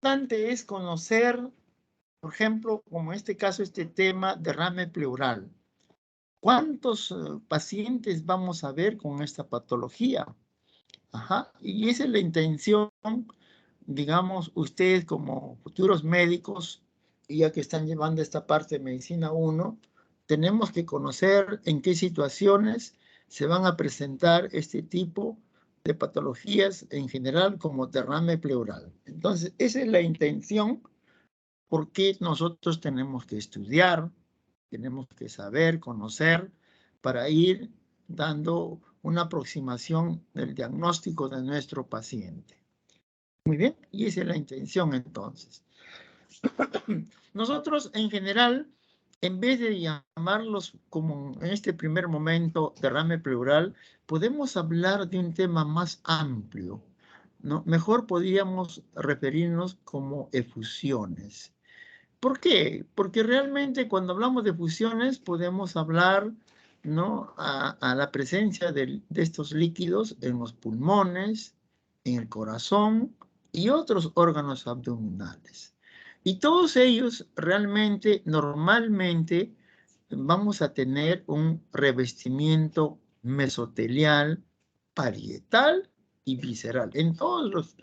importante es conocer, por ejemplo, como en este caso, este tema derrame pleural. ¿Cuántos pacientes vamos a ver con esta patología? Ajá. Y esa es la intención, digamos, ustedes como futuros médicos, ya que están llevando esta parte de medicina 1, tenemos que conocer en qué situaciones se van a presentar este tipo de patologías en general como derrame pleural. Entonces, esa es la intención porque nosotros tenemos que estudiar, tenemos que saber, conocer, para ir dando una aproximación del diagnóstico de nuestro paciente. Muy bien, y esa es la intención entonces. Nosotros en general, en vez de llamarlos como en este primer momento derrame pleural, podemos hablar de un tema más amplio, ¿no? Mejor podríamos referirnos como efusiones. ¿Por qué? Porque realmente cuando hablamos de fusiones podemos hablar, ¿no? a la presencia de estos líquidos en los pulmones, en el corazón y otros órganos abdominales. Y todos ellos realmente, normalmente, vamos a tener un revestimiento mesotelial, parietal y visceral. En todos los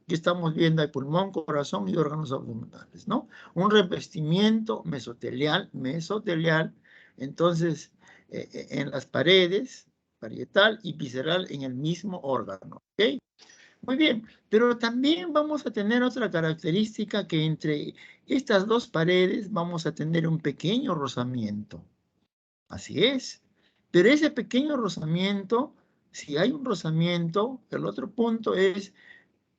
que estamos viendo hay pulmón, corazón y órganos abdominales, ¿no? Un revestimiento mesotelial, entonces, en las paredes, parietal y visceral en el mismo órgano, ¿ok? Muy bien, pero también vamos a tener otra característica que entre estas dos paredes vamos a tener un pequeño rozamiento. Así es. Pero ese pequeño rozamiento, si hay un rozamiento, el otro punto es,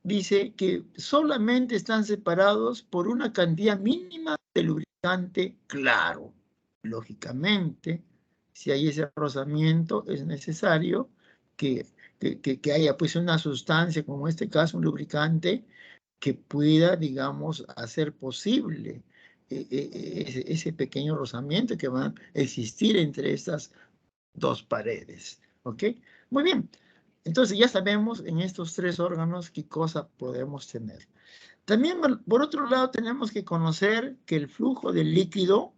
dice que solamente están separados por una cantidad mínima de lubricante claro. Lógicamente, si hay ese rozamiento, es necesario que, que haya pues una sustancia, como en este caso un lubricante, que pueda, digamos, hacer posible ese pequeño rozamiento que va a existir entre estas dos paredes. ¿Ok? Muy bien. Entonces ya sabemos en estos tres órganos qué cosa podemos tener. También, por otro lado, tenemos que conocer que el flujo de líquido,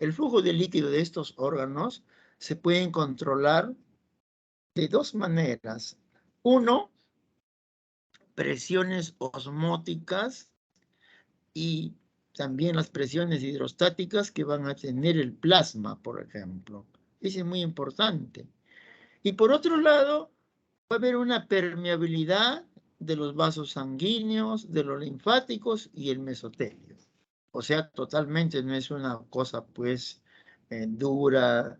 el flujo de líquido de estos órganos se pueden controlar de dos maneras. Uno, presiones osmóticas y también las presiones hidrostáticas que van a tener el plasma, por ejemplo. Eso es muy importante. Y por otro lado, va a haber una permeabilidad de los vasos sanguíneos, de los linfáticos y el mesotelio. O sea, totalmente no es una cosa pues dura,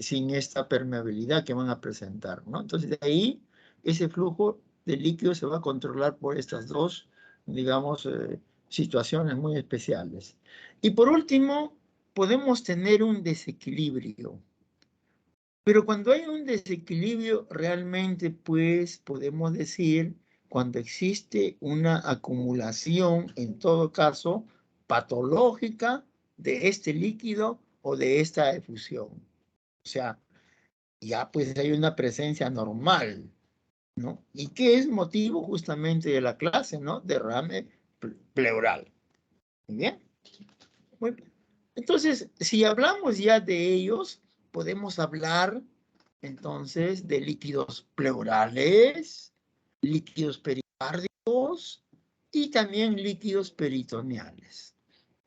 sin esta permeabilidad que van a presentar, ¿no? Entonces de ahí ese flujo de líquido se va a controlar por estas dos, digamos, situaciones muy especiales. Y por último, podemos tener un desequilibrio. Pero cuando hay un desequilibrio, realmente, pues, podemos decir, cuando existe una acumulación, en todo caso, patológica de este líquido o de esta efusión. O sea, ya pues hay una presencia normal, ¿no? ¿Y qué es motivo justamente de la clase, ¿no? Derrame pleural. Muy bien. Muy bien. Entonces, si hablamos ya de ellos, podemos hablar entonces de líquidos pleurales, líquidos pericárdios y también líquidos peritoneales,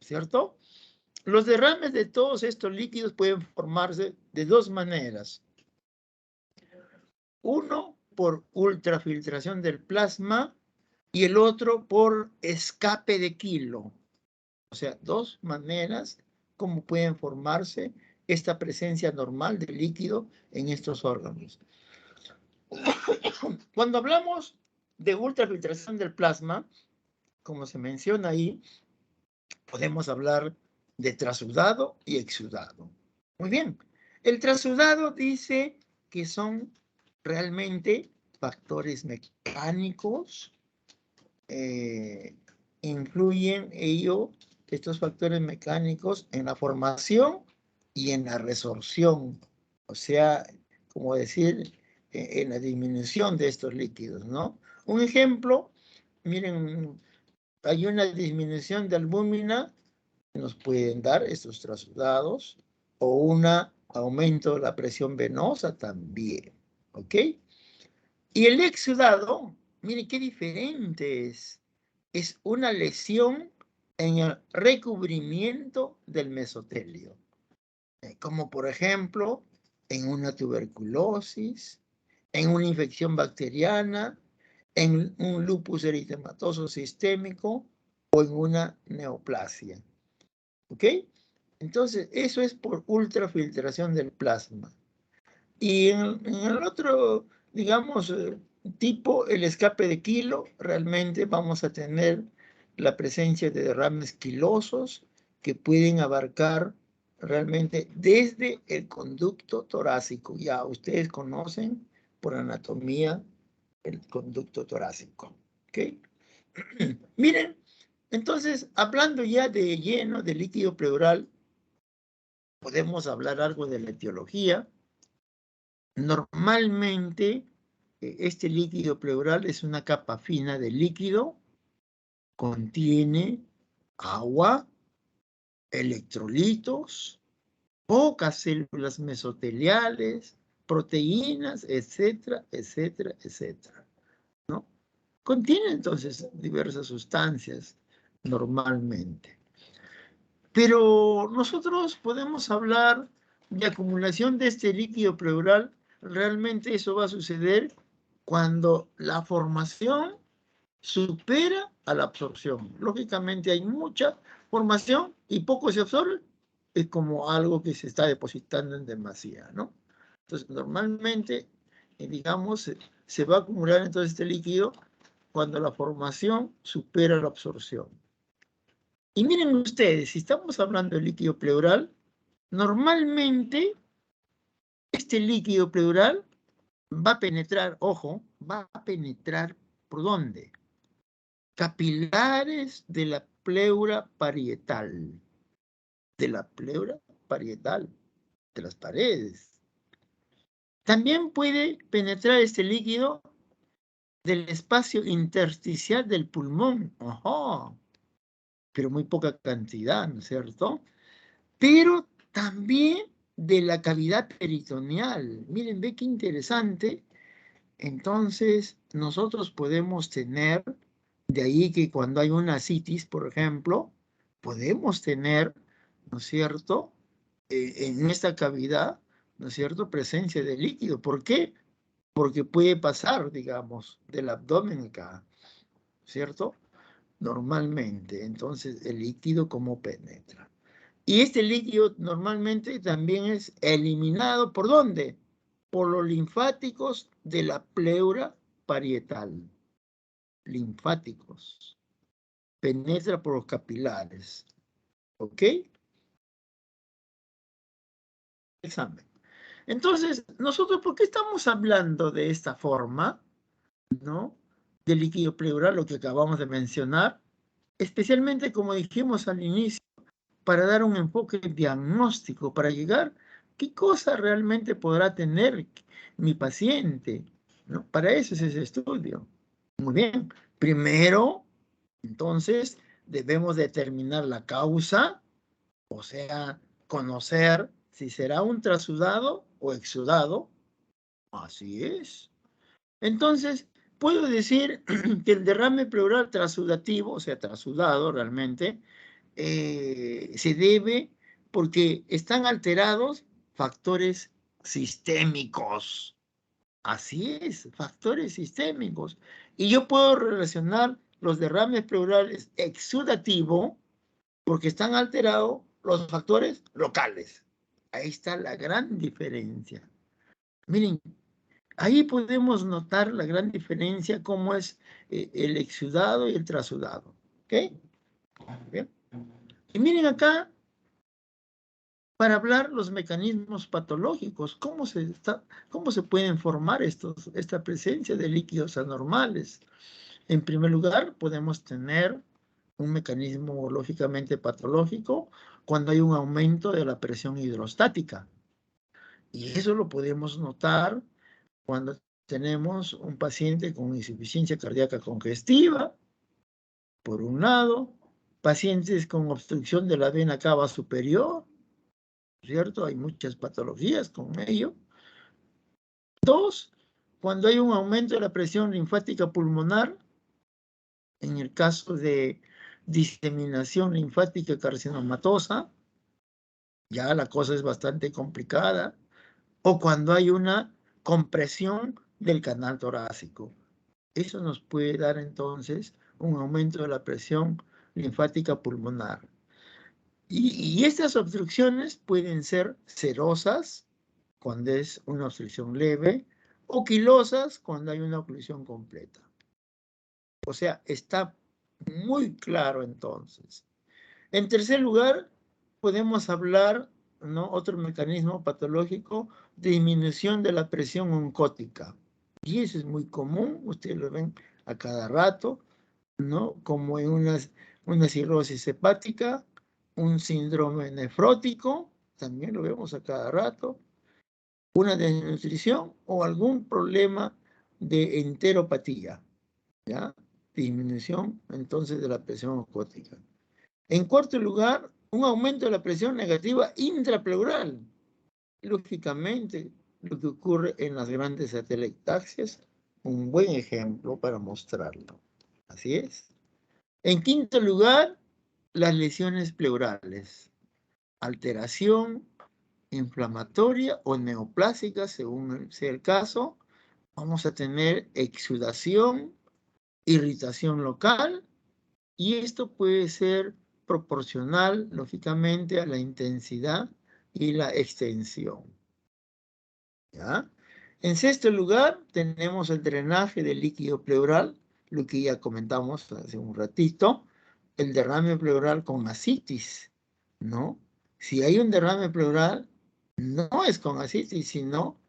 ¿cierto? Los derrames de todos estos líquidos pueden formarse de dos maneras. Uno por ultrafiltración del plasma y el otro por escape de Kilo. O sea, dos maneras como pueden formarse esta presencia normal de líquido en estos órganos. Cuando hablamos de ultrafiltración del plasma, como se menciona ahí, podemos hablar de trasudado y exudado. Muy bien. El trasudado dice que son realmente factores mecánicos, influyen estos factores mecánicos en la formación y en la resorción, o sea, como decir, en la disminución de estos líquidos, ¿no? Un ejemplo, miren, hay una disminución de albúmina, nos pueden dar estos trasudados, o un aumento de la presión venosa también, ¿ok? Y el exudado, mire qué diferente es una lesión en el recubrimiento del mesotelio, como por ejemplo en una tuberculosis, en una infección bacteriana, en un lupus eritematoso sistémico o en una neoplasia. ¿Ok? Entonces, eso es por ultrafiltración del plasma. Y en el otro, digamos, tipo, el escape de Kilo, realmente vamos a tener la presencia de derrames quilosos que pueden abarcar realmente desde el conducto torácico. Ya ustedes conocen por anatomía el conducto torácico. ¿Ok? Miren, entonces, hablando ya de lleno de líquido pleural, podemos hablar algo de la etiología. Normalmente, este líquido pleural es una capa fina de líquido, contiene agua, electrolitos, pocas células mesoteliales, proteínas, etcétera, etcétera, etcétera, ¿no? Contiene entonces diversas sustancias normalmente. Pero nosotros podemos hablar de acumulación de este líquido pleural. Realmente eso va a suceder cuando la formación supera a la absorción. Lógicamente hay mucha formación y poco se absorbe. Es como algo que se está depositando en demasía, ¿no? Entonces, normalmente, digamos, se va a acumular entonces este líquido cuando la formación supera la absorción. Y miren ustedes, si estamos hablando de líquido pleural, normalmente este líquido pleural va a penetrar, ojo, va a penetrar ¿por dónde? Capilares de la pleura parietal, de la pleura parietal, de las paredes. También puede penetrar este líquido del espacio intersticial del pulmón, ajá, pero muy poca cantidad, ¿no es cierto? Pero también de la cavidad peritoneal. Miren, ve qué interesante. Entonces, nosotros podemos tener, de ahí que cuando hay una citis, por ejemplo, podemos tener, ¿no es cierto?, en esta cavidad, ¿no es cierto?, presencia de líquido. ¿Por qué? Porque puede pasar, digamos, del abdomen acá, ¿cierto? Normalmente. Entonces, el líquido, ¿cómo penetra? Y este líquido normalmente también es eliminado, ¿por dónde? Por los linfáticos de la pleura parietal. Linfáticos. Penetra por los capilares. ¿Ok? Examen. Entonces, nosotros, ¿por qué estamos hablando de esta forma, ¿no? De líquido pleural, lo que acabamos de mencionar, especialmente como dijimos al inicio, para dar un enfoque diagnóstico, para llegar qué cosa realmente podrá tener mi paciente, ¿no? Para eso es ese estudio. Muy bien. Primero, entonces, debemos determinar la causa, o sea, conocer si será un trasudado o exudado. Así es. Entonces, puedo decir que el derrame pleural trasudativo, o sea, trasudado realmente, se debe porque están alterados factores sistémicos. Así es, factores sistémicos. Y yo puedo relacionar los derrames pleurales exudativo porque están alterados los factores locales. Ahí está la gran diferencia. Miren, ahí podemos notar la gran diferencia, cómo es el exudado y el trasudado. ¿Ok? Bien. Y miren acá, para hablar los mecanismos patológicos, cómo se pueden formar esta presencia de líquidos anormales. En primer lugar, podemos tener un mecanismo lógicamente patológico cuando hay un aumento de la presión hidrostática. Y eso lo podemos notar cuando tenemos un paciente con insuficiencia cardíaca congestiva Por un lado, pacientes con obstrucción de la vena cava superior, ¿cierto? Hay muchas patologías con ello. Dos, cuando hay un aumento de la presión linfática pulmonar, en el caso de diseminación linfática carcinomatosa, ya la cosa es bastante complicada, o cuando hay una compresión del canal torácico. Eso nos puede dar entonces un aumento de la presión linfática pulmonar. Y estas obstrucciones pueden ser serosas, cuando es una obstrucción leve, o quilosas, cuando hay una oclusión completa. O sea, está muy claro entonces. En tercer lugar, podemos hablar, ¿no? Otro mecanismo patológico, disminución de la presión oncótica. Y eso es muy común, ustedes lo ven a cada rato, ¿no? Como en una cirrosis hepática, un síndrome nefrótico, también lo vemos a cada rato, una desnutrición o algún problema de enteropatía, ¿ya? Disminución entonces de la presión oncótica. En cuarto lugar, un aumento de la presión negativa intrapleural. Lógicamente, lo que ocurre en las grandes atelectaxias, un buen ejemplo para mostrarlo. Así es. En quinto lugar, las lesiones pleurales. Alteración inflamatoria o neoplásica, según sea el caso. Vamos a tener exudación, irritación local, y esto puede ser proporcional, lógicamente, a la intensidad y la extensión. ¿Ya? En sexto lugar, tenemos el drenaje del líquido pleural, lo que ya comentamos hace un ratito, el derrame pleural con ascitis, ¿no? Si hay un derrame pleural, no es con ascitis, sino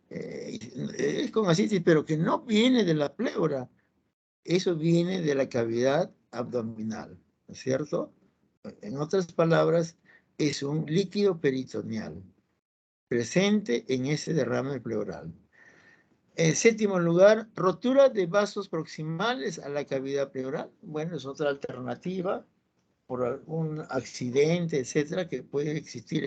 es con ascitis, pero que no viene de la pleura, eso viene de la cavidad abdominal, ¿no es cierto? En otras palabras, es un líquido peritoneal presente en ese derrame pleural. En séptimo lugar, rotura de vasos proximales a la cavidad pleural. Bueno, es otra alternativa por algún accidente, etcétera, que puede existir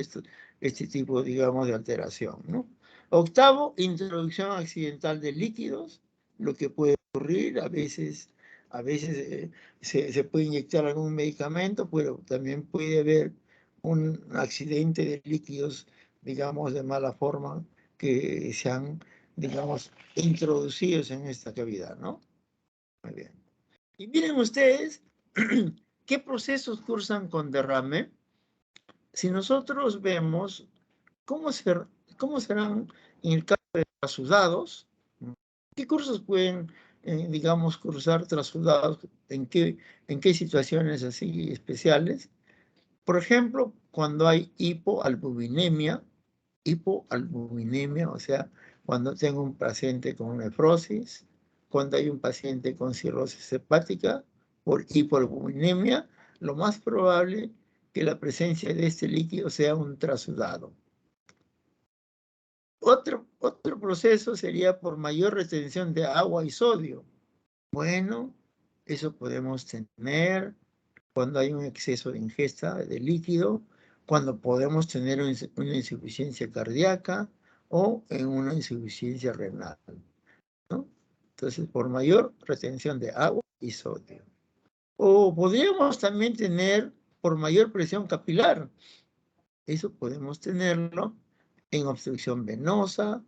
este tipo, digamos, de alteración, ¿no? Octavo, introducción accidental de líquidos, lo que puede ocurrir a veces se puede inyectar algún medicamento, pero también puede haber un accidente de líquidos, digamos, de mala forma, que se han, digamos, introducidos en esta cavidad, ¿no? Muy bien. Y miren ustedes, ¿qué procesos cursan con derrame? Si nosotros vemos cómo serán en el caso de trasudados, ¿qué cursos pueden, digamos, cursar trasudados? ¿En qué situaciones así especiales? Por ejemplo, cuando hay hipoalbuminemia, o sea, cuando tengo un paciente con nefrosis, cuando hay un paciente con cirrosis hepática por hipoalbuminemia, lo más probable que la presencia de este líquido sea un trasudado. Otro proceso sería por mayor retención de agua y sodio. Bueno, eso podemos tener cuando hay un exceso de ingesta de líquido, cuando podemos tener una insuficiencia cardíaca o en una insuficiencia renal, ¿no? Entonces, por mayor retención de agua y sodio. O podríamos también tener por mayor presión capilar. Eso podemos tenerlo en obstrucción venosa,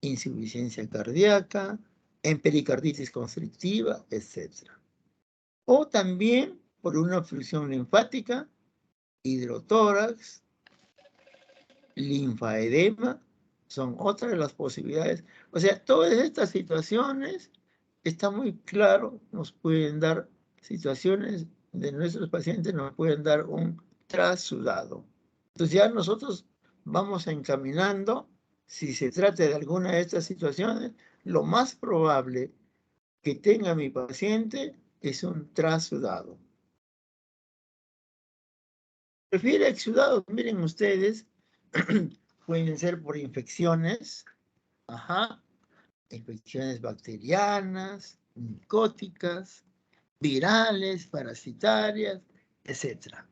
insuficiencia cardíaca, en pericarditis constrictiva, etc. O también por una obstrucción linfática, hidrotórax, linfaedema, son otras de las posibilidades. O sea, todas estas situaciones, está muy claro, nos pueden dar situaciones de nuestros pacientes, nos pueden dar un trasudado. Entonces ya nosotros vamos encaminando, si se trata de alguna de estas situaciones, lo más probable que tenga mi paciente es un trasudado. Prefiere exudados, miren ustedes, pueden ser por infecciones, infecciones bacterianas, micóticas, virales, parasitarias, etcétera,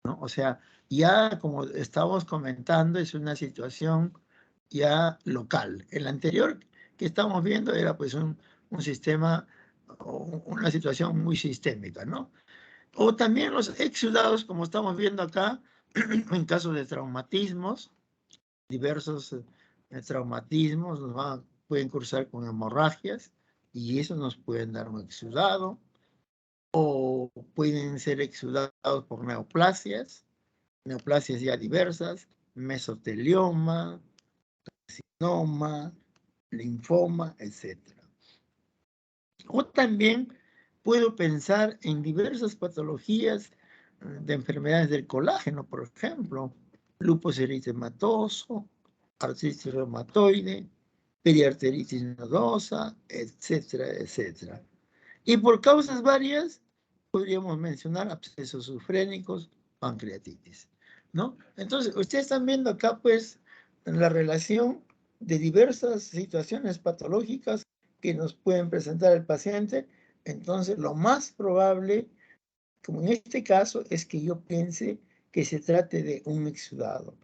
¿no? O sea, ya como estamos comentando, es una situación ya local. El anterior que estamos viendo era pues un sistema o una situación muy sistémica, ¿no? O también los exudados, como estamos viendo acá, en casos de traumatismos, diversos traumatismos pueden cursar con hemorragias y eso nos pueden dar un exudado, o pueden ser exudados por neoplasias ya diversas, mesotelioma, carcinoma, linfoma, etcétera. O también puedo pensar en diversas patologías de enfermedades del colágeno, por ejemplo, lupus eritematoso, artritis reumatoide, periarteritis nodosa, etcétera, etcétera. Y por causas varias, podríamos mencionar abscesos sufrénicos, pancreatitis, ¿no? Entonces, ustedes están viendo acá, pues, la relación de diversas situaciones patológicas que nos pueden presentar el paciente. Entonces, lo más probable, como en este caso, es que yo piense que se trate de un exudado.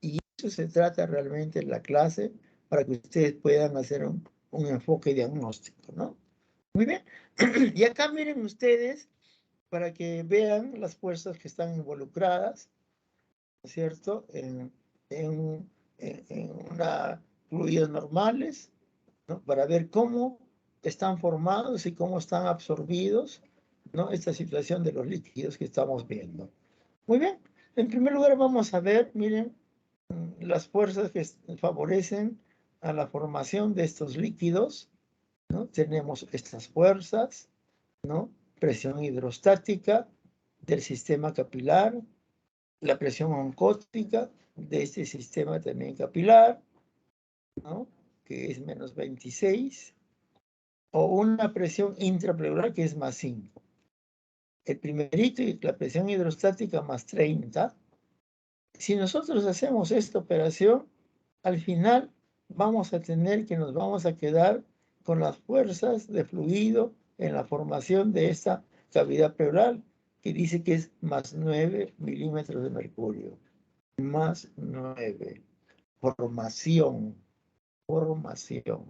Y eso se trata realmente en la clase para que ustedes puedan hacer un enfoque diagnóstico, ¿no? Muy bien. Y acá miren ustedes, para que vean las fuerzas que están involucradas, ¿no es cierto? En una fluidos normales, ¿no? Para ver cómo están formados y cómo están absorbidos, ¿no? Esta situación de los líquidos que estamos viendo. Muy bien. En primer lugar vamos a ver, miren, las fuerzas que favorecen a la formación de estos líquidos, ¿no? Tenemos estas fuerzas, ¿no? Presión hidrostática del sistema capilar, la presión oncótica de este sistema también capilar, ¿no? Que es menos 26, o una presión intrapleural que es más 5. El primerito, la presión hidrostática más 30. Si nosotros hacemos esta operación, al final vamos a tener que nos vamos a quedar con las fuerzas de fluido en la formación de esta cavidad pleural, que dice que es más 9 milímetros de mercurio. Más 9. Formación. Formación.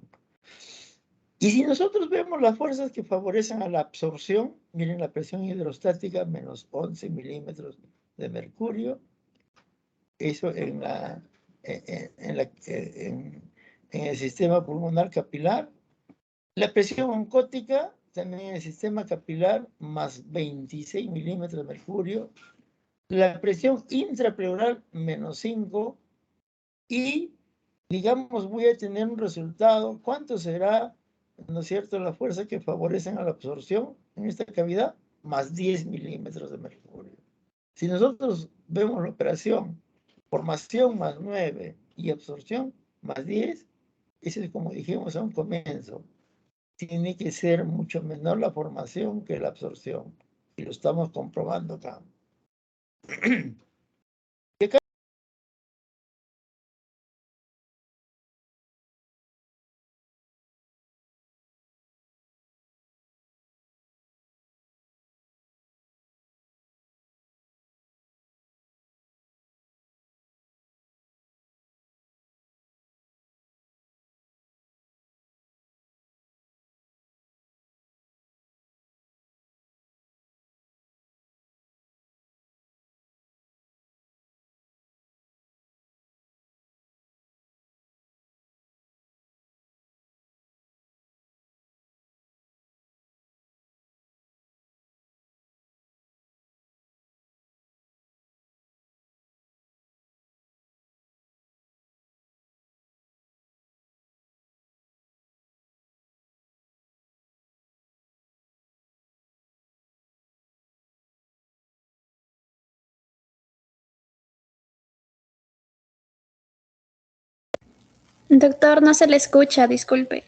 Y si nosotros vemos las fuerzas que favorecen a la absorción, miren la presión hidrostática, menos 11 milímetros de mercurio, eso en el sistema pulmonar capilar. La presión oncótica, también en el sistema capilar, más 26 milímetros de mercurio. La presión intrapleural, menos 5. Y, digamos, voy a tener un resultado. ¿Cuánto será, no es cierto, la fuerza que favorecen a la absorción en esta cavidad? Más 10 milímetros de mercurio. Si nosotros vemos la operación, formación más 9 y absorción más 10, eso es como dijimos a un comienzo. Tiene que ser mucho menor la formación que la absorción. Y lo estamos comprobando acá. Doctor, no se le escucha, disculpe.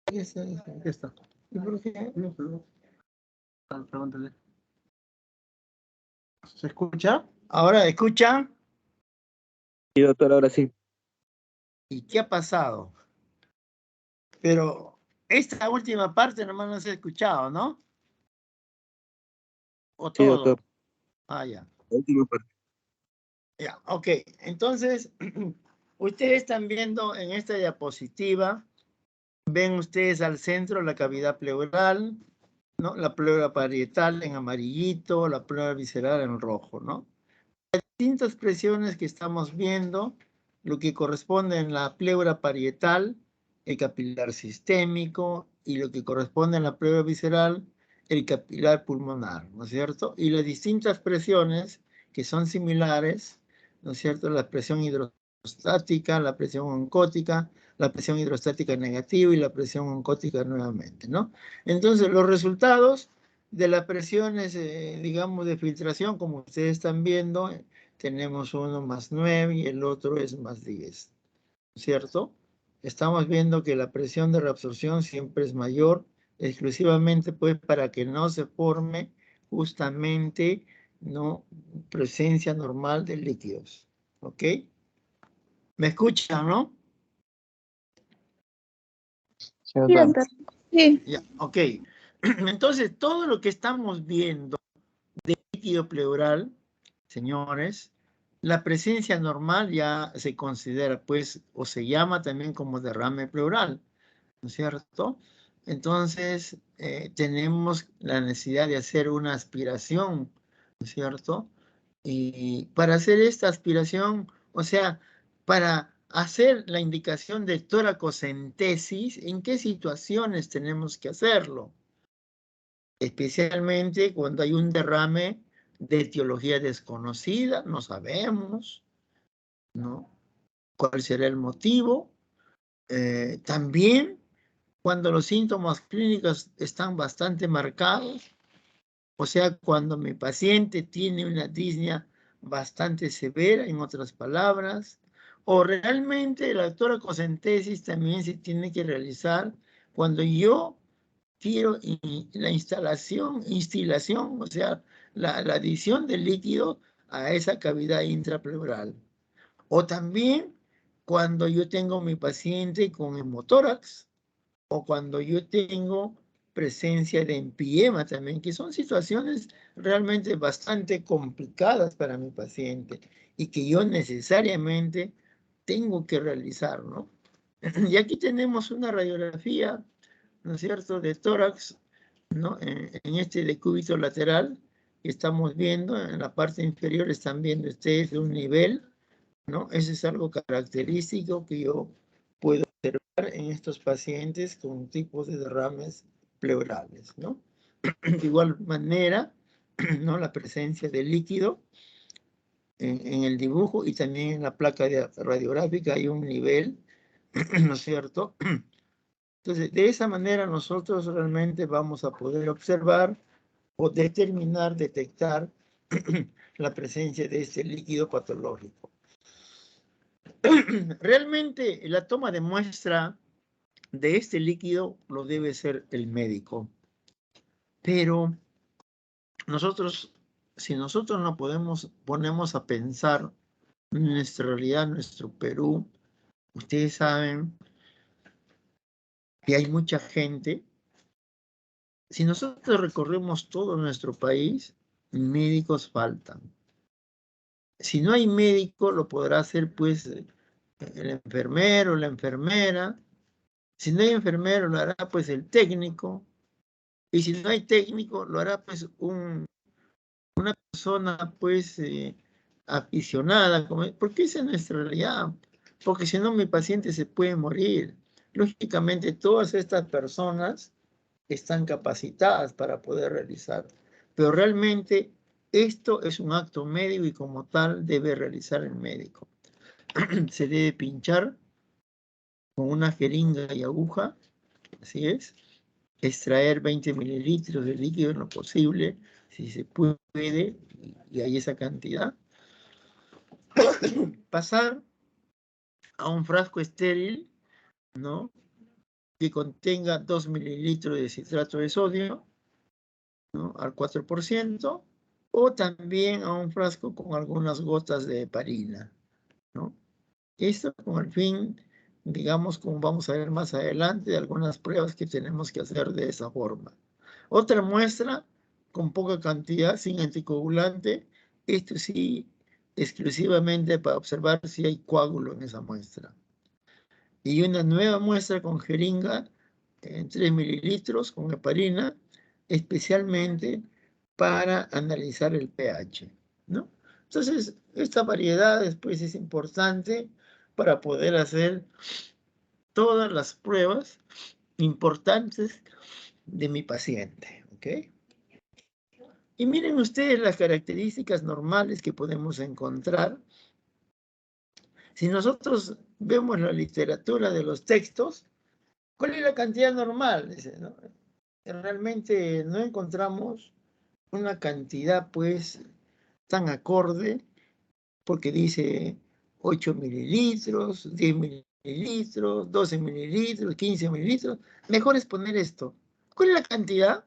Aquí está. ¿Y por qué? Pregúntale. ¿Se escucha? ¿Ahora escucha? Sí, doctor, ahora sí. ¿Y qué ha pasado? Pero esta última parte nomás no se ha escuchado, ¿no? ¿O Sí, todo? doctor. Ah, ya. La última parte. Ya, ok. Entonces, ustedes están viendo en esta diapositiva, ven ustedes al centro la cavidad pleural, ¿no? La pleura parietal en amarillito, la pleura visceral en rojo, ¿no? Distintas presiones que estamos viendo, lo que corresponde en la pleura parietal, el capilar sistémico, y lo que corresponde en la pleura visceral, el capilar pulmonar, ¿no es cierto? Y las distintas presiones que son similares, ¿no es cierto? La presión hidrostática, la presión oncótica, la presión hidrostática negativa y la presión oncótica nuevamente, ¿no? Entonces, los resultados de las presiones, digamos, de filtración, como ustedes están viendo, tenemos uno más 9 y el otro es más 10, ¿cierto? Estamos viendo que la presión de reabsorción siempre es mayor, exclusivamente pues para que no se forme justamente, ¿no?, presencia normal de líquidos, ¿ok? ¿Me escuchan, no? Sí, Sí, doctor. doctor. Sí. Ya, ok. Entonces, todo lo que estamos viendo de líquido pleural, señores, la presencia normal ya se considera, pues, o se llama también como derrame pleural, ¿no es cierto? Entonces, tenemos la necesidad de hacer una aspiración, ¿no es cierto? Y para hacer esta aspiración, o sea, para hacer la indicación de toracocentesis, ¿en qué situaciones tenemos que hacerlo? Especialmente cuando hay un derrame de etiología desconocida, no sabemos, ¿no?, cuál será el motivo. También cuando los síntomas clínicos están bastante marcados, o sea, cuando mi paciente tiene una disnea bastante severa, en otras palabras, o realmente la toracocentesis también se tiene que realizar cuando yo quiero la instilación, o sea, la adición del líquido a esa cavidad intrapleural. O también cuando yo tengo mi paciente con hemotórax, o cuando yo tengo presencia de empiema también, que son situaciones realmente bastante complicadas para mi paciente y que yo necesariamente tengo que realizar, ¿no? Y aquí tenemos una radiografía, ¿no es cierto?, de tórax, ¿no?, en este decúbito lateral que estamos viendo, en la parte inferior están viendo ustedes un nivel, ¿no? Eso es algo característico que yo puedo observar en estos pacientes con tipos de derrames pleurales, ¿no? De igual manera, ¿no?, la presencia de líquido en el dibujo y también en la placa radiográfica hay un nivel, ¿no es cierto? Entonces, de esa manera nosotros realmente vamos a poder observar o determinar, detectar la presencia de este líquido patológico. Realmente la toma de muestra de este líquido lo debe ser el médico, pero nosotros, si nosotros no ponemos a pensar en nuestra realidad, nuestro Perú, ustedes saben que hay mucha gente. Si nosotros recorremos todo nuestro país, médicos faltan. Si no hay médico, lo podrá hacer pues el enfermero, la enfermera. Si no hay enfermero, lo hará pues el técnico. Y si no hay técnico, lo hará pues una persona pues aficionada. Porque esa es nuestra realidad. Porque si no, mi paciente se puede morir. Lógicamente, todas estas personas están capacitadas para poder realizar. Pero realmente esto es un acto médico y como tal debe realizar el médico. Se debe pinchar con una jeringa y aguja, así es, extraer 20 mililitros de líquido en lo posible, si se puede, y hay esa cantidad. Pasar a un frasco estéril, ¿no?, que contenga 2 mililitros de citrato de sodio, ¿no?, al 4%, o también a un frasco con algunas gotas de heparina, ¿no? Esto con el fin, digamos, como vamos a ver más adelante, de algunas pruebas que tenemos que hacer de esa forma. Otra muestra con poca cantidad, sin anticoagulante, esto sí, exclusivamente para observar si hay coágulo en esa muestra. Y una nueva muestra con jeringa en 3 mililitros con heparina, especialmente para analizar el pH, ¿no? Entonces, esta variedad después es importante para poder hacer todas las pruebas importantes de mi paciente, ¿ok? Y miren ustedes las características normales que podemos encontrar. Si nosotros vemos la literatura de los textos, ¿cuál es la cantidad normal? Dice, ¿no? Realmente no encontramos una cantidad, pues, tan acorde, porque dice 8 mililitros, 10 mililitros, 12 mililitros, 15 mililitros. Mejor es poner esto. ¿Cuál es la cantidad?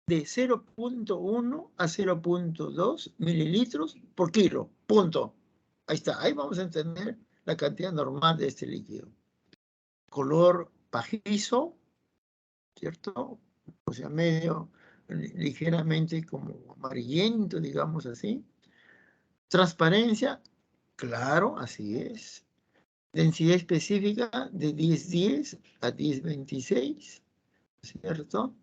De 0.1 a 0.2 mililitros por kilo. Punto. Ahí está. Ahí vamos a entender la cantidad normal de este líquido. Color pajizo, ¿cierto? O sea, medio, ligeramente como amarillento, digamos así. Transparencia, claro, así es. Densidad específica de 10,10 a 10,26, ¿cierto?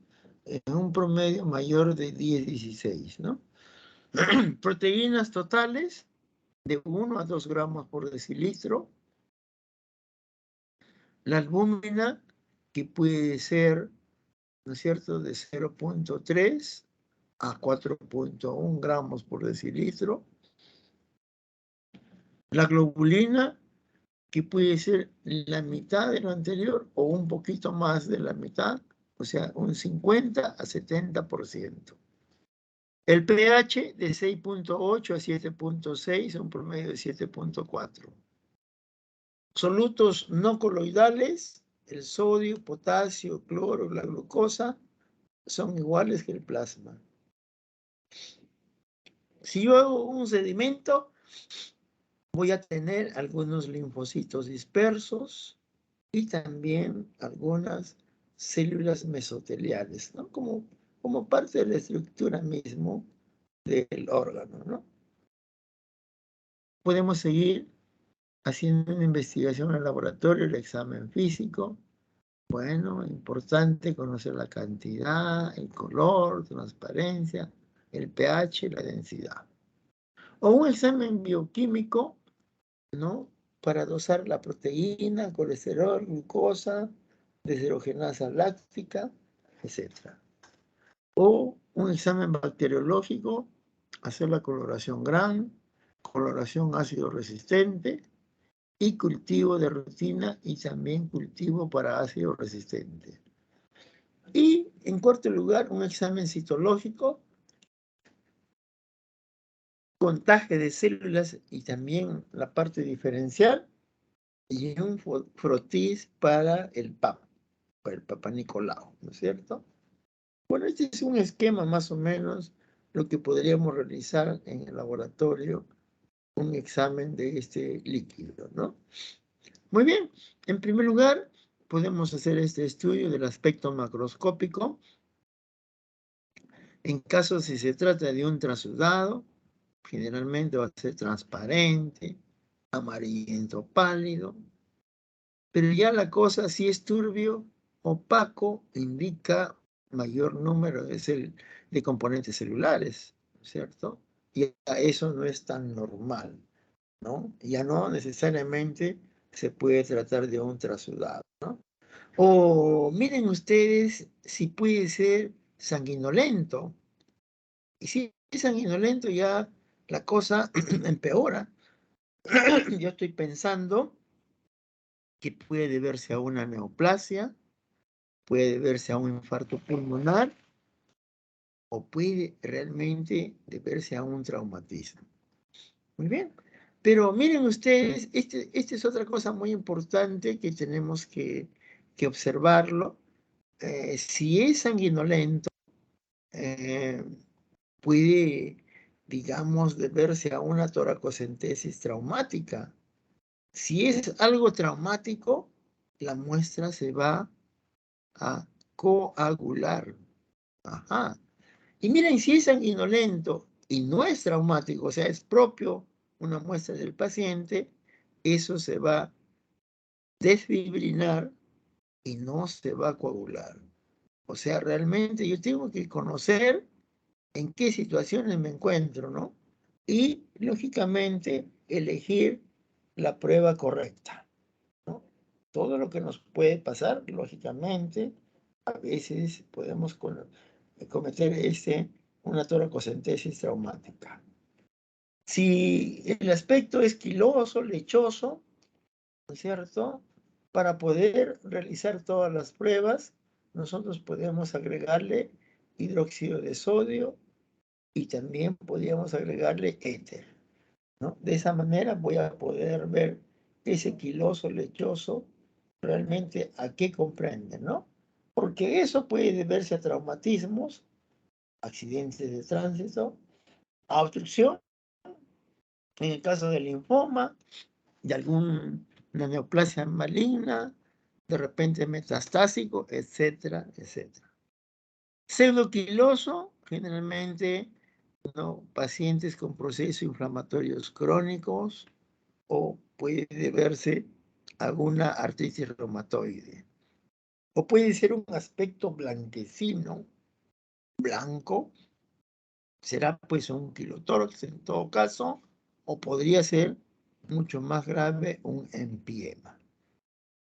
En un promedio mayor de 10,16, ¿no? Proteínas totales de 1 a 2 gramos por decilitro. La albúmina, que puede ser, ¿no es cierto?, de 0.3 a 4.1 gramos por decilitro. La globulina, que puede ser la mitad de lo anterior o un poquito más de la mitad, o sea, un 50 a 70%. El pH de 6.8 a 7.6, un promedio de 7.4. Solutos no coloidales, el sodio, potasio, cloro, la glucosa, son iguales que el plasma. Si yo hago un sedimento, voy a tener algunos linfocitos dispersos y también algunas células mesoteliales, ¿no? Como parte de la estructura mismo del órgano, ¿no? Podemos seguir haciendo una investigación en el laboratorio, el examen físico. Bueno, importante conocer la cantidad, el color, transparencia, el pH, la densidad. O un examen bioquímico, ¿no?, para dosar la proteína, colesterol, glucosa, deshidrogenasa láctica, etc. O un examen bacteriológico, hacer la coloración GRAM, coloración ácido resistente y cultivo de rutina y también cultivo para ácido resistente. Y en cuarto lugar, un examen citológico, contaje de células y también la parte diferencial, y un frotis para el Papa, para el Papa Nicolau, ¿no es cierto? Bueno, este es un esquema más o menos lo que podríamos realizar en el laboratorio, un examen de este líquido, ¿no? Muy bien, en primer lugar, podemos hacer este estudio del aspecto macroscópico. En caso si se trata de un transudado, generalmente va a ser transparente, amarillento pálido, pero ya la cosa, si es turbio, opaco, indica mayor número de componentes celulares, ¿cierto? Y eso no es tan normal, ¿no? Ya no necesariamente se puede tratar de un transudado, ¿no? O miren ustedes si puede ser sanguinolento. Y si es sanguinolento, ya la cosa empeora. Yo estoy pensando que puede deberse a una neoplasia, puede deberse a un infarto pulmonar o puede realmente deberse a un traumatismo. Muy bien. Pero miren ustedes, esta es otra cosa muy importante que tenemos que que observarlo. Si es sanguinolento, puede, digamos, deberse a una toracocentesis traumática. Si es algo traumático, la muestra se va a coagular. Ajá. Y miren, si es sanguinolento y no es traumático, o sea, es propio una muestra del paciente, eso se va a desfibrilar y no se va a coagular. O sea, realmente yo tengo que conocer en qué situaciones me encuentro, ¿no? Y, lógicamente, elegir la prueba correcta, ¿no? Todo lo que nos puede pasar, lógicamente, a veces podemos cometer una toracocentesis traumática. Si el aspecto es quiloso, lechoso, ¿no es cierto? Para poder realizar todas las pruebas, nosotros podemos agregarle hidróxido de sodio y también podríamos agregarle éter, ¿no? De esa manera voy a poder ver ese quiloso, lechoso, realmente a qué comprende, ¿no? Porque eso puede deberse a traumatismos, accidentes de tránsito, a obstrucción, en el caso del linfoma, de alguna neoplasia maligna, de repente metastásico, etcétera, etcétera. Pseudoquiloso, generalmente, ¿no? Pacientes con procesos inflamatorios crónicos o puede deberse a alguna artritis reumatoide. O puede ser un aspecto blanquecino, blanco, será pues un quilotórax en todo caso, o podría ser mucho más grave un empiema,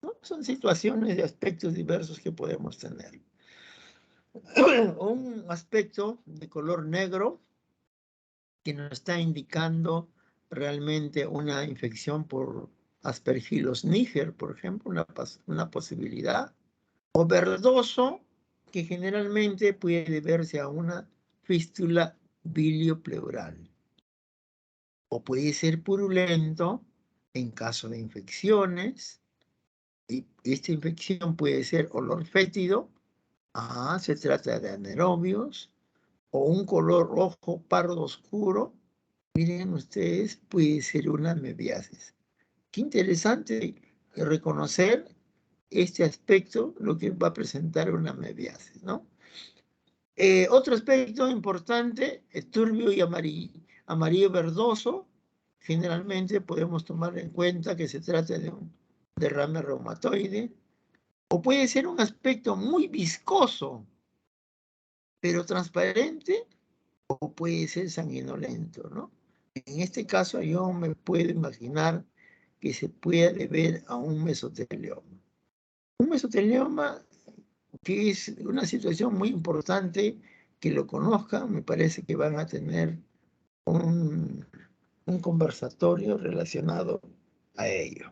¿no? Son situaciones de aspectos diversos que podemos tener. Un aspecto de color negro que nos está indicando realmente una infección por Aspergillus niger, por ejemplo, una posibilidad. O verdoso, que generalmente puede deberse a una fístula biliopleural. O puede ser purulento en caso de infecciones. Y esta infección puede ser olor fétido. Se trata de anaerobios. O un color rojo pardo oscuro. Miren ustedes, puede ser una amebiasis. Qué interesante reconocer este aspecto, lo que va a presentar una amebiasis, ¿no? Otro aspecto importante, turbio y amarillo verdoso, generalmente podemos tomar en cuenta que se trata de un derrame reumatoide, o puede ser un aspecto muy viscoso, pero transparente, o puede ser sanguinolento, ¿no? En este caso yo me puedo imaginar que se puede deber a un mesotelioma. Un mesotelioma que es una situación muy importante que lo conozcan, me parece que van a tener un conversatorio relacionado a ello,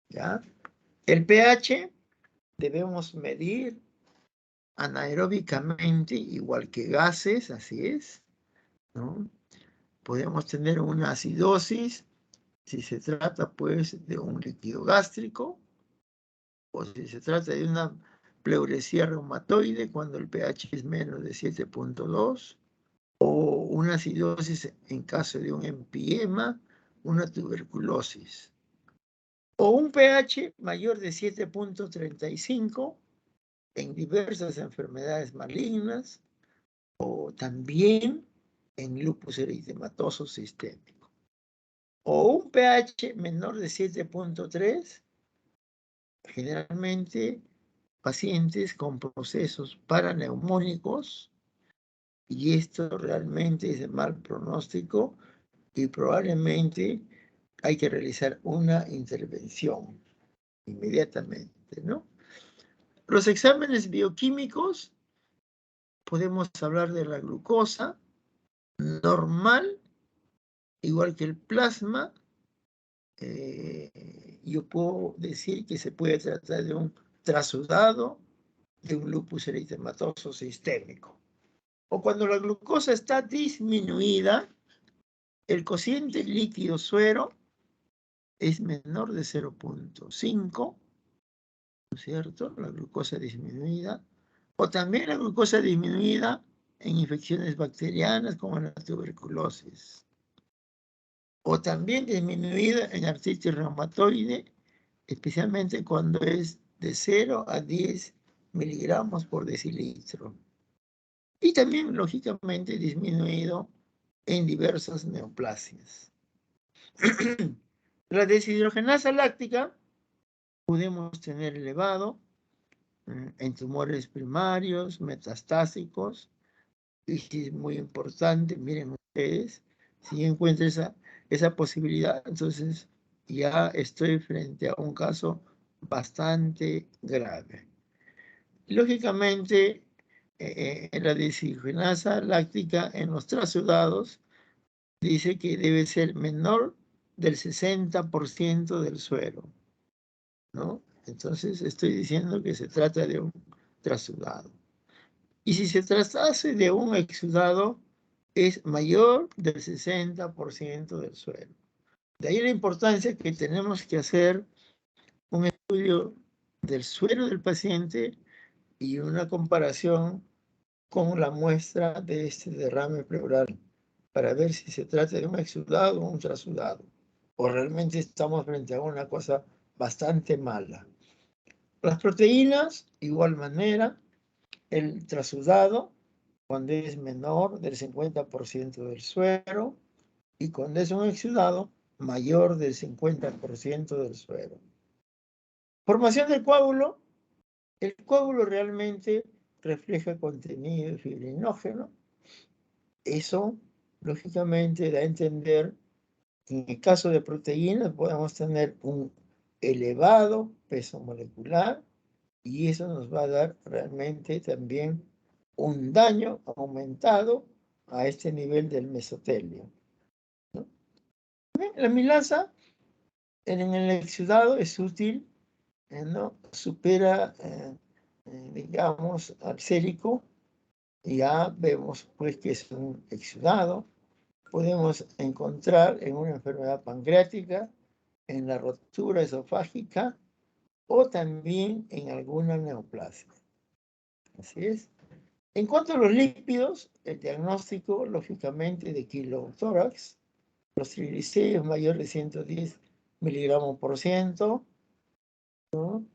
¿ya? El pH debemos medir anaeróbicamente, igual que gases, así es, ¿no? Podemos tener una acidosis si se trata, pues, de un líquido gástrico, o si se trata de una pleuresía reumatoide, cuando el pH es menos de 7.2, o una acidosis en caso de un empiema, una tuberculosis, o un pH mayor de 7.35 en diversas enfermedades malignas, o también en lupus eritematoso sistémico, o un pH menor de 7.3, generalmente pacientes con procesos paraneumónicos, y esto realmente es de mal pronóstico y probablemente hay que realizar una intervención inmediatamente, ¿no? Los exámenes bioquímicos, podemos hablar de la glucosa normal, igual que el plasma. Yo puedo decir que se puede tratar de un trasudado, de un lupus eritematoso sistémico. O cuando la glucosa está disminuida, el cociente líquido suero es menor de 0.5 ¿no es cierto? La glucosa disminuida, o también la glucosa disminuida en infecciones bacterianas como la tuberculosis, o también disminuida en artritis reumatoide, especialmente cuando es de 0 a 10 miligramos por decilitro. Y también, lógicamente, disminuido en diversas neoplasias. La deshidrogenasa láctica podemos tener elevado en tumores primarios, metastásicos, y si es muy importante, miren ustedes, si encuentro esa posibilidad, entonces ya estoy frente a un caso bastante grave. Lógicamente, la deshidrogenasa láctica en los trasudados dice que debe ser menor del 60% del suero, ¿no? Entonces estoy diciendo que se trata de un trasudado. Y si se tratase de un exudado, es mayor del 60% del suero. De ahí la importancia que tenemos que hacer un estudio del suero del paciente y una comparación con la muestra de este derrame pleural para ver si se trata de un exudado o un trasudado, o realmente estamos frente a una cosa bastante mala. Las proteínas, igual manera, el trasudado, cuando es menor del 50% del suero, y cuando es un exudado, mayor del 50% del suero. Formación del coágulo. El coágulo realmente refleja contenido fibrinógeno. Eso, lógicamente, da a entender que en el caso de proteínas podemos tener un elevado peso molecular y eso nos va a dar realmente también un daño aumentado a este nivel del mesotelio, ¿no? La milasa en el exudado es útil, ¿no? Supera, digamos, al sérico, y ya vemos pues que es un exudado. Podemos encontrar en una enfermedad pancreática, en la rotura esofágica o también en alguna neoplasia. Así es. En cuanto a los lípidos, el diagnóstico, lógicamente, de quilotórax, los triglicéridos mayores de 110 miligramos por ciento, ¿no?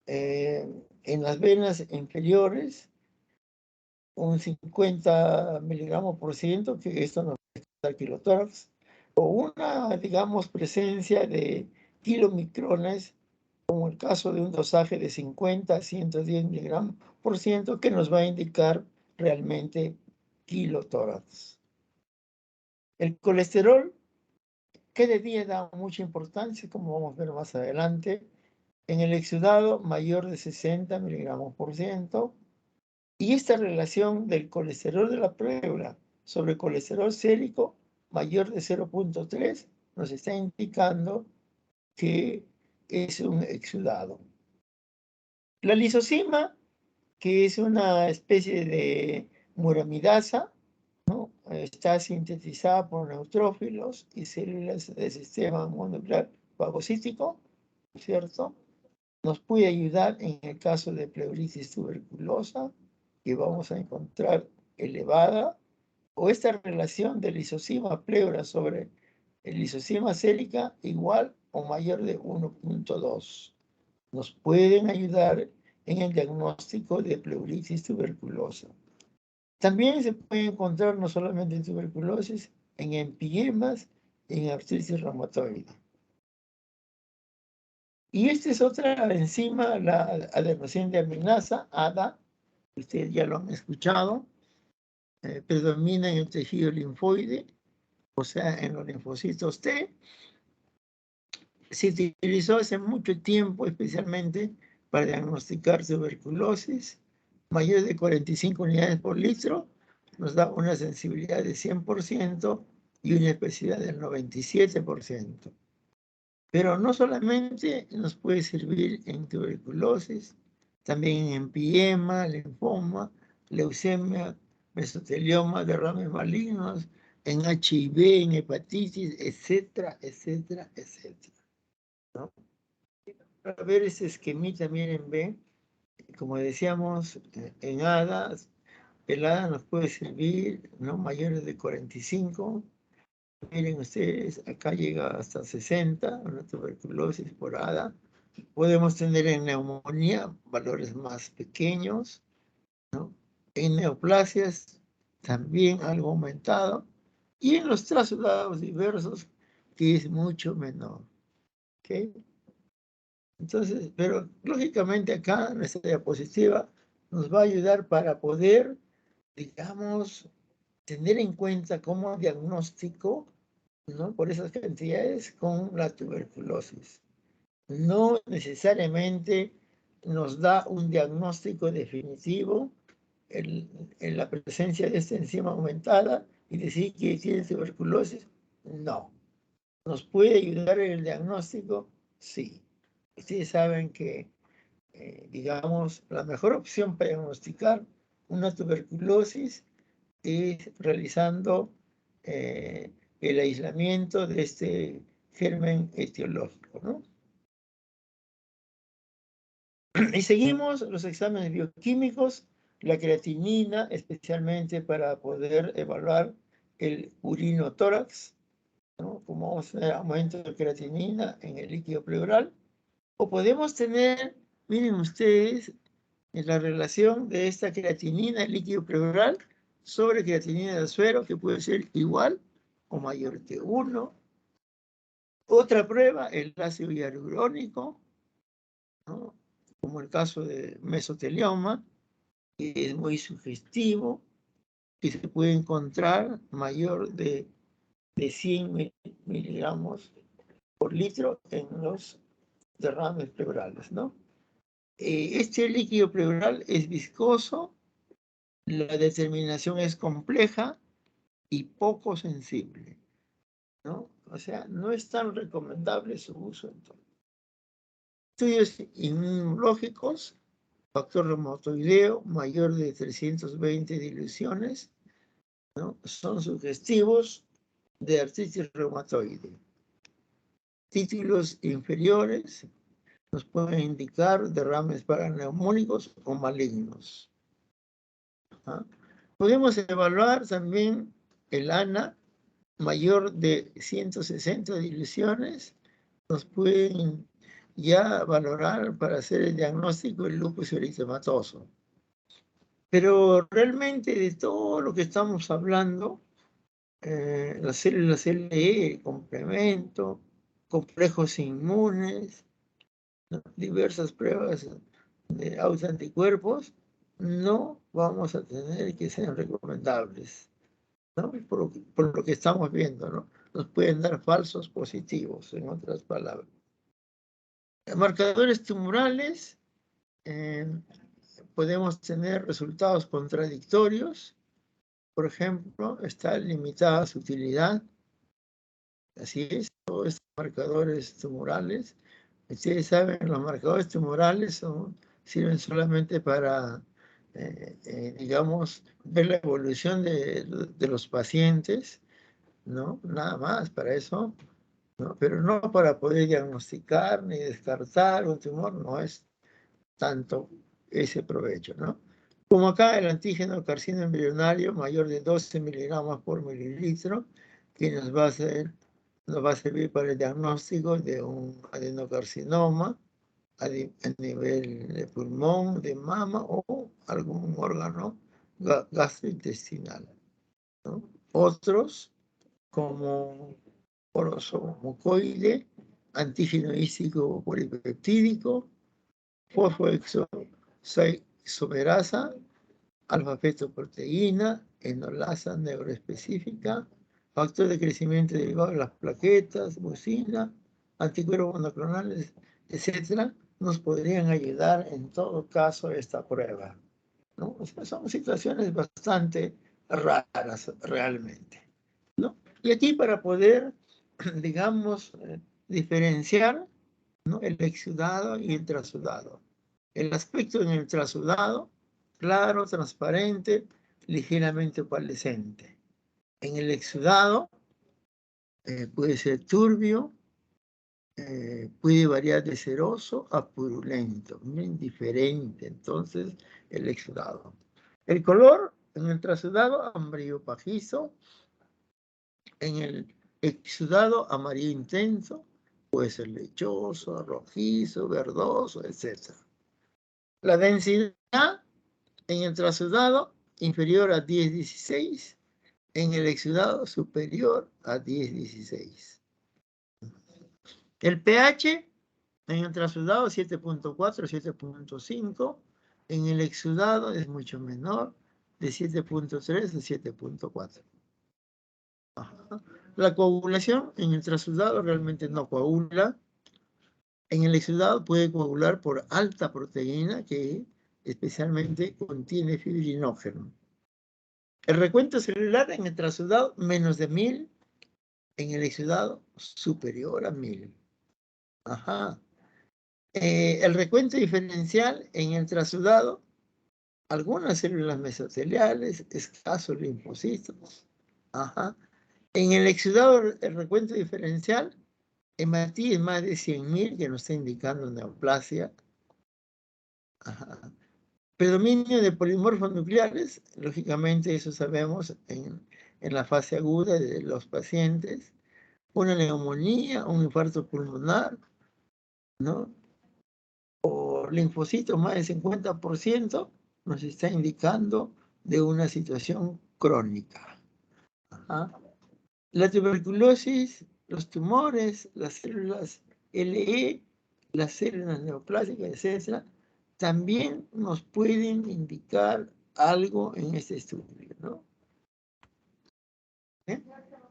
En las venas inferiores, un 50 miligramos por ciento, que esto nos da quilotórax, o una, digamos, presencia de kilomicrones, como el caso de un dosaje de 50 a 110 miligramos por ciento, que nos va a indicar realmente kilotórax. El colesterol, que de día da mucha importancia, como vamos a ver más adelante, en el exudado mayor de 60 miligramos por ciento, y esta relación del colesterol de la pleura sobre el colesterol sérico mayor de 0.3 nos está indicando que es un exudado. La lisozima, que es una especie de muramidasa, ¿no? Está sintetizada por neutrófilos y células del sistema mononuclear fagocítico, ¿cierto? Nos puede ayudar en el caso de pleuritis tuberculosa, que vamos a encontrar elevada, o esta relación de lisozima pleura sobre el lisozima sérica igual o mayor de 1.2. Nos pueden ayudar en el diagnóstico de pleuritis tuberculosa. También se puede encontrar no solamente en tuberculosis, en empiemas y en artritis reumatoide. Y esta es otra enzima, la adenosina deaminasa, ADA, ustedes ya lo han escuchado, predomina en el tejido linfoide, o sea, en los linfocitos T. Se utilizó hace mucho tiempo, especialmente para diagnosticar tuberculosis, mayor de 45 unidades por litro, nos da una sensibilidad de 100% y una especificidad del 97%. Pero no solamente nos puede servir en tuberculosis, también en empiema, linfoma, leucemia, mesotelioma, derrames malignos, en HIV, en hepatitis, etcétera, etcétera, etcétera, ¿no? a ver este esquemita, miren, ve, como decíamos, en hadas, el hada nos puede servir, ¿no? Mayores de 45. Miren ustedes, acá llega hasta 60, una tuberculosis por hada. Podemos tener en neumonía valores más pequeños, ¿no? En neoplasias también algo aumentado. Y en los trasladados diversos, que es mucho menor. ¿Ok? Entonces, pero lógicamente acá nuestra diapositiva nos va a ayudar para poder, digamos, tener en cuenta como diagnóstico, ¿no? Por esas cantidades con la tuberculosis. No necesariamente nos da un diagnóstico definitivo en la presencia de esta enzima aumentada y decir que tiene tuberculosis. No. ¿Nos puede ayudar en el diagnóstico? Sí. Ustedes saben que, digamos, la mejor opción para diagnosticar una tuberculosis es realizando el aislamiento de este germen etiológico, ¿no? Y seguimos los exámenes bioquímicos, la creatinina, especialmente para poder evaluar el urinotórax, ¿no? Como vamos a tener aumento de creatinina en el líquido pleural. O podemos tener, miren ustedes, en la relación de esta creatinina en líquido pleural sobre creatinina de suero, que puede ser igual o mayor que 1. Otra prueba, el ácido hialurónico, ¿no? Como el caso de mesotelioma, que es muy sugestivo, que se puede encontrar mayor de 100 miligramos por litro en los derrames pleurales, ¿no? Este líquido pleural es viscoso, la determinación es compleja y poco sensible, ¿no? O sea, no es tan recomendable su uso entonces. Estudios inmunológicos, factor reumatoideo mayor de 320 diluciones, ¿no? Son sugestivos de artritis reumatoide. Títulos inferiores nos pueden indicar derrames paraneumónicos o malignos. ¿Ah? Podemos evaluar también el ANA mayor de 160 diluciones. Nos pueden ya valorar para hacer el diagnóstico del lupus eritematoso. Pero realmente de todo lo que estamos hablando, las células LE, complemento, complejos inmunes, ¿no? Diversas pruebas de autoanticuerpos, no vamos a tener que ser recomendables, ¿no? Por lo que estamos viendo, ¿no? Nos pueden dar falsos positivos, en otras palabras. Marcadores tumorales, podemos tener resultados contradictorios. Por ejemplo, está limitada su utilidad. Así es, todos estos marcadores tumorales. Ustedes saben, los marcadores tumorales sirven solamente para, digamos, ver la evolución de los pacientes, ¿no? Nada más para eso, ¿no? Pero no para poder diagnosticar ni descartar un tumor, no es tanto ese provecho, ¿no? Como acá el antígeno carcino embrionario mayor de 12 miligramos por mililitro, que nos va a servir para el diagnóstico de un adenocarcinoma a nivel de pulmón, de mama o algún órgano gastrointestinal, ¿no? Otros, como oroso-mucoide, antígeno hístico polipeptídico, fosfoexomerasa, alfa-fetoproteína, enolasa neuroespecífica, factor de crecimiento derivado de las plaquetas, mucina, anticuerpos monoclonales, etcétera, nos podrían ayudar en todo caso esta prueba, ¿no? O sea, son situaciones bastante raras realmente, ¿no? Y aquí para poder, digamos, diferenciar, ¿no? El exudado y el trasudado. El aspecto en el trasudado, claro, transparente, ligeramente opalescente. En el exudado puede ser turbio, puede variar de ceroso a purulento, bien diferente entonces el exudado. El color en el trasudado amarillo pajizo, en el exudado amarillo intenso, puede ser lechoso, rojizo, verdoso, etc. La densidad en el trasudado inferior a 10-16, en el exudado superior a 10-16. El pH en el trasudado 7.4, 7.5, en el exudado es mucho menor, de 7.3 a 7.4. La coagulación en el trasudado realmente no coagula. En el exudado puede coagular por alta proteína que especialmente contiene fibrinógeno. El recuento celular en el trasudado menos de 1000, en el exudado superior a 1000. Ajá. El recuento diferencial en el trasudado, algunas células mesoteliales, escasos linfocitos. Ajá. En el exudado, el recuento diferencial, hematí es más de 100.000, que nos está indicando neoplasia. Ajá. Predominio de polimorfos nucleares, lógicamente eso sabemos en la fase aguda de los pacientes. Una neumonía, un infarto pulmonar, ¿no? O linfocitos más del 50% nos está indicando de una situación crónica. Ajá. La tuberculosis, los tumores, las células LE, las células neoplásicas, etc., también nos pueden indicar algo en este estudio, ¿no? ¿Eh?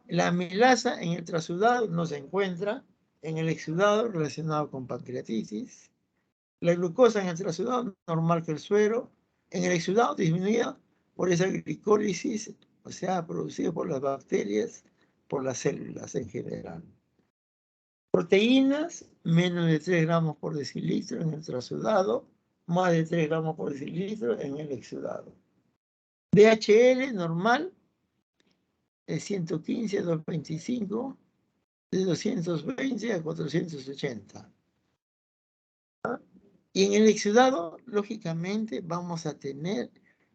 La amilasa en el trasudado no se encuentra, en el exudado relacionado con pancreatitis. La glucosa en el trasudado normal que el suero, en el exudado disminuida por esa glicólisis, o sea, producida por las bacterias, por las células en general. Proteínas, menos de 3 gramos por decilitro en el trasudado, más de 3 gramos por decilitro en el exudado. DHL normal, de 115 a 225, de 220 a 480. Y en el exudado, lógicamente, vamos a tener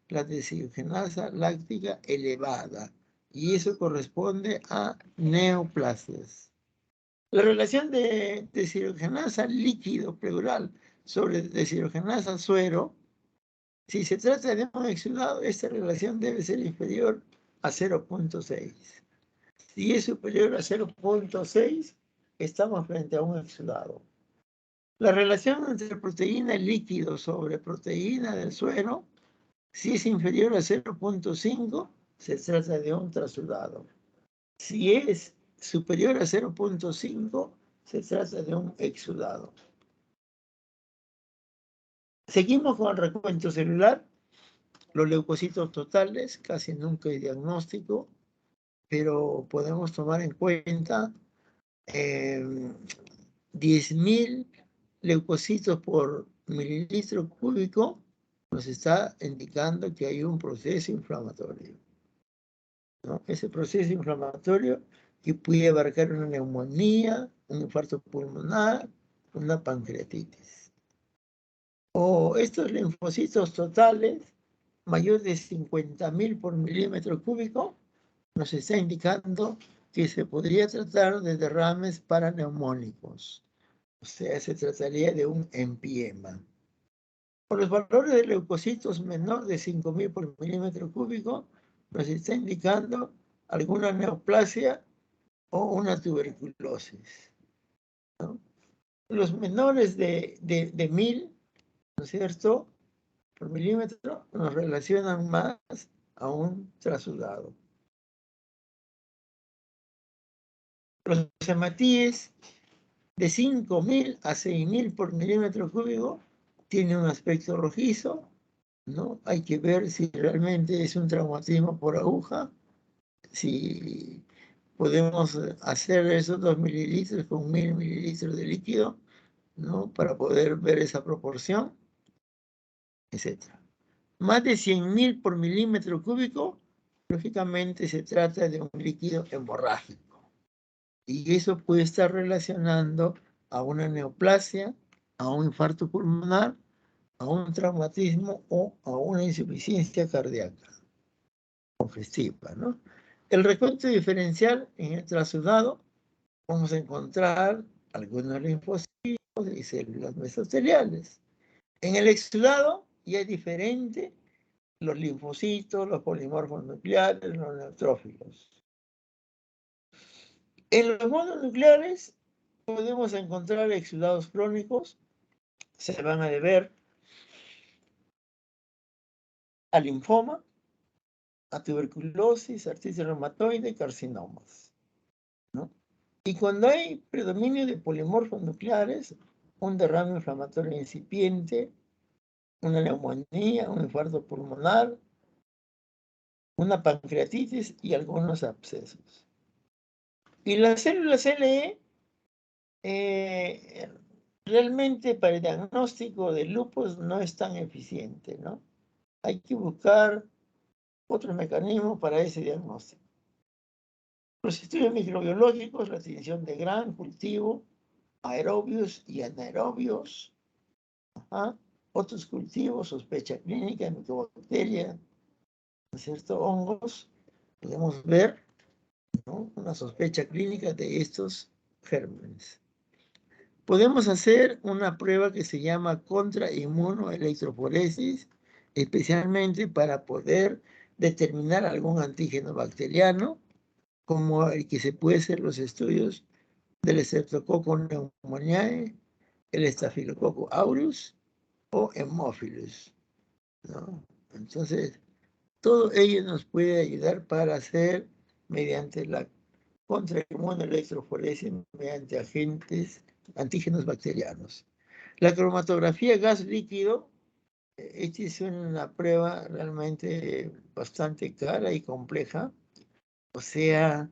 la deshidrogenasa láctica elevada, y eso corresponde a neoplasias. La relación de deshidrogenasa líquido pleural sobre deshidrogenasa suero, si se trata de un exudado, esta relación debe ser inferior a 0.6. Si es superior a 0.6, estamos frente a un exudado. La relación entre proteína líquido sobre proteína del suero, si es inferior a 0.5, se trata de un trasudado. Si es superior a 0.5, se trata de un exudado. Seguimos con el recuento celular. Los leucocitos totales, casi nunca hay diagnóstico, pero podemos tomar en cuenta 10.000 leucocitos por mililitro cúbico, nos está indicando que hay un proceso inflamatorio, ¿no? Ese proceso inflamatorio que puede abarcar una neumonía, un infarto pulmonar, una pancreatitis. O estos linfocitos totales, mayor de 50.000 por milímetro cúbico, nos está indicando que se podría tratar de derrames paraneumónicos. O sea, se trataría de un empiema. Por los valores de leucocitos menor de 5.000 por milímetro cúbico, nos está indicando alguna neoplasia o una tuberculosis, ¿no? Los menores de 1.000, ¿no es cierto?, por milímetro, nos relacionan más a un trasudado. Los hematíes de 5.000 a 6.000 por milímetro cúbico tienen un aspecto rojizo, ¿no? Hay que ver si realmente es un traumatismo por aguja, si podemos hacer esos 2 mililitros con 1.000 mililitros de líquido, ¿no?, para poder ver esa proporción, etc. Más de 100.000 por milímetro cúbico, lógicamente se trata de un líquido hemorrágico. Y eso puede estar relacionando a una neoplasia, a un infarto pulmonar, a un traumatismo o a una insuficiencia cardíaca congestiva, ¿no? El recuento diferencial en el trasudado vamos a encontrar algunos linfocitos y células mesoteliales. En el exudado ya es diferente los linfocitos, los polimorfos nucleares, los neutrófilos. En los mononucleares podemos encontrar exudados crónicos, se van a deber a linfoma, a tuberculosis, artritis reumatoide, carcinomas, ¿no? Y cuando hay predominio de polimorfos nucleares, un derrame inflamatorio incipiente, una neumonía, un infarto pulmonar, una pancreatitis y algunos abscesos. Y las células LE realmente para el diagnóstico de lupus no es tan eficiente, ¿no? Hay que buscar otros mecanismos para ese diagnóstico. Los estudios microbiológicos, la distinción de gran, cultivo, aerobios y anaerobios, otros cultivos, sospecha clínica, micobacteria, ¿no es cierto? Hongos, podemos ver, ¿no?, una sospecha clínica de estos gérmenes. Podemos hacer una prueba que se llama contrainmunoelectroforesis, especialmente para poder determinar algún antígeno bacteriano, como el que se puede hacer los estudios del Streptococcus pneumoniae, el Staphylococcus aureus o Haemophilus, ¿no? Entonces, todo ello nos puede ayudar para hacer, mediante la contrainmunoelectroforesis, mediante antígenos bacterianos. La cromatografía gas líquido, esta es una prueba realmente bastante cara y compleja. O sea,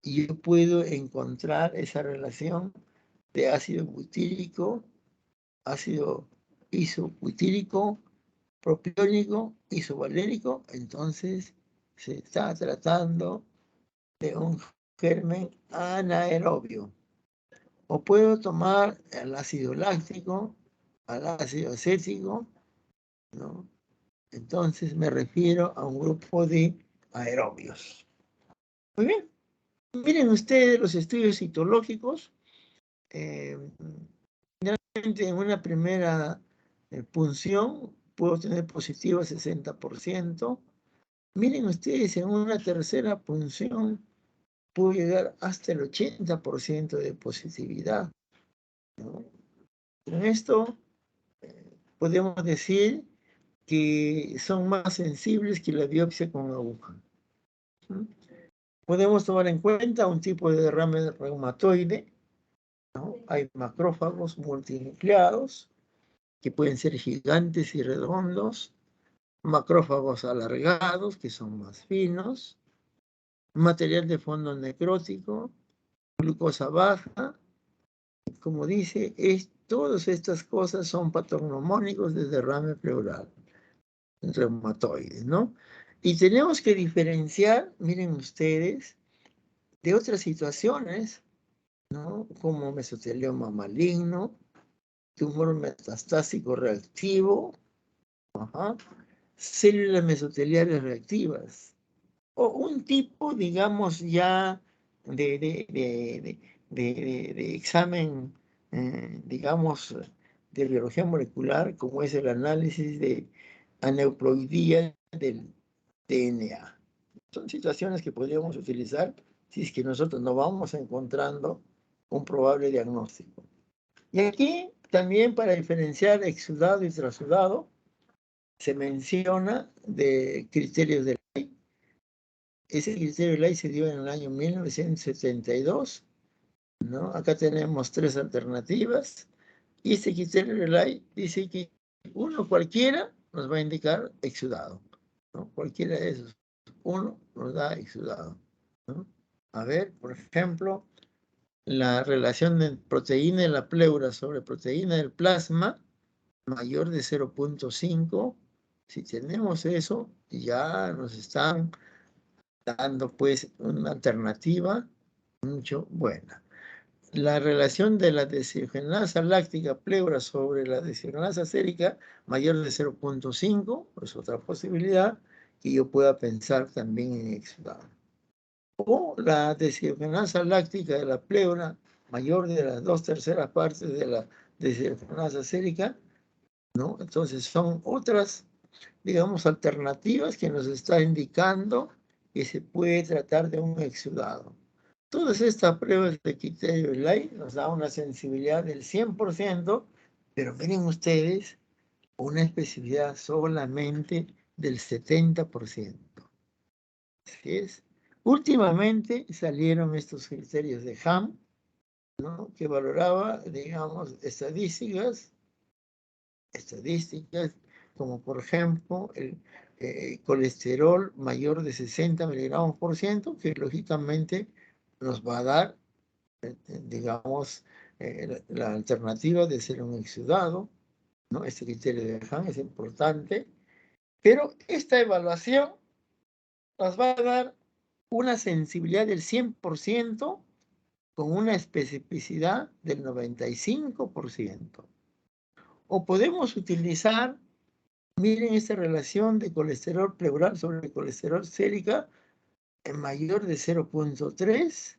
yo puedo encontrar esa relación de ácido butírico, ácido isobutírico, propiónico, isovalérico. Entonces se está tratando de un germen anaerobio. O puedo tomar el ácido láctico, al ácido acético, ¿no? Entonces me refiero a un grupo de aerobios. Muy bien. Miren ustedes los estudios citológicos. Generalmente en una primera punción puedo tener positivo 60%. Miren ustedes, en una tercera punción puedo llegar hasta el 80% de positividad, ¿no? Con esto podemos decir que son más sensibles que la biopsia con aguja. Podemos tomar en cuenta un tipo de derrame reumatoide, ¿no? Hay macrófagos multinucleados que pueden ser gigantes y redondos, macrófagos alargados que son más finos, material de fondo necrótico, glucosa baja. Como dice, todas estas cosas son patognomónicos de derrame pleural reumatoide, ¿no? Y tenemos que diferenciar, miren ustedes, de otras situaciones, ¿no?, como mesotelioma maligno, tumor metastásico reactivo, células mesoteliales reactivas, o un tipo, digamos, ya de examen, digamos, de biología molecular, como es el análisis de aneuploidía del DNA. Son situaciones que podríamos utilizar si es que nosotros no vamos encontrando un probable diagnóstico. Y aquí también, para diferenciar exudado y trasudado, se menciona de criterios de ley. Ese criterio de ley se dio en el año 1972, ¿no? Acá tenemos 3 alternativas. Y este criterio de ley dice que uno cualquiera nos va a indicar exudado, ¿no? Cualquiera de esos. Uno nos da exudado, ¿no? A ver, por ejemplo, la relación de proteína de la pleura sobre proteína del plasma mayor de 0.5. Si tenemos eso, ya nos están dando pues una alternativa mucho buena. la relación de la deshidrogenasa láctica pleura sobre la deshidrogenasa sérica mayor de 0.5, es otra posibilidad que yo pueda pensar también en exudado. O la deshidrogenasa láctica de la pleura mayor de las 2/3 partes de la deshidrogenasa sérica, ¿no? Entonces son otras, digamos, alternativas que nos está indicando que se puede tratar de un exudado. Todas estas pruebas de criterio Light nos da una sensibilidad del 100%, pero miren ustedes, una especificidad solamente del 70%. Así es. Últimamente salieron estos criterios de Ham, ¿no? Que valoraba, digamos, estadísticas, como por ejemplo el colesterol mayor de 60 miligramos por ciento, que lógicamente nos va a dar, digamos, la alternativa de ser un exudado, ¿no? Este criterio de Han es importante, pero esta evaluación nos va a dar una sensibilidad del 100% con una especificidad del 95%. O podemos utilizar, miren esta relación de colesterol pleural sobre colesterol sérica en mayor de 0.3,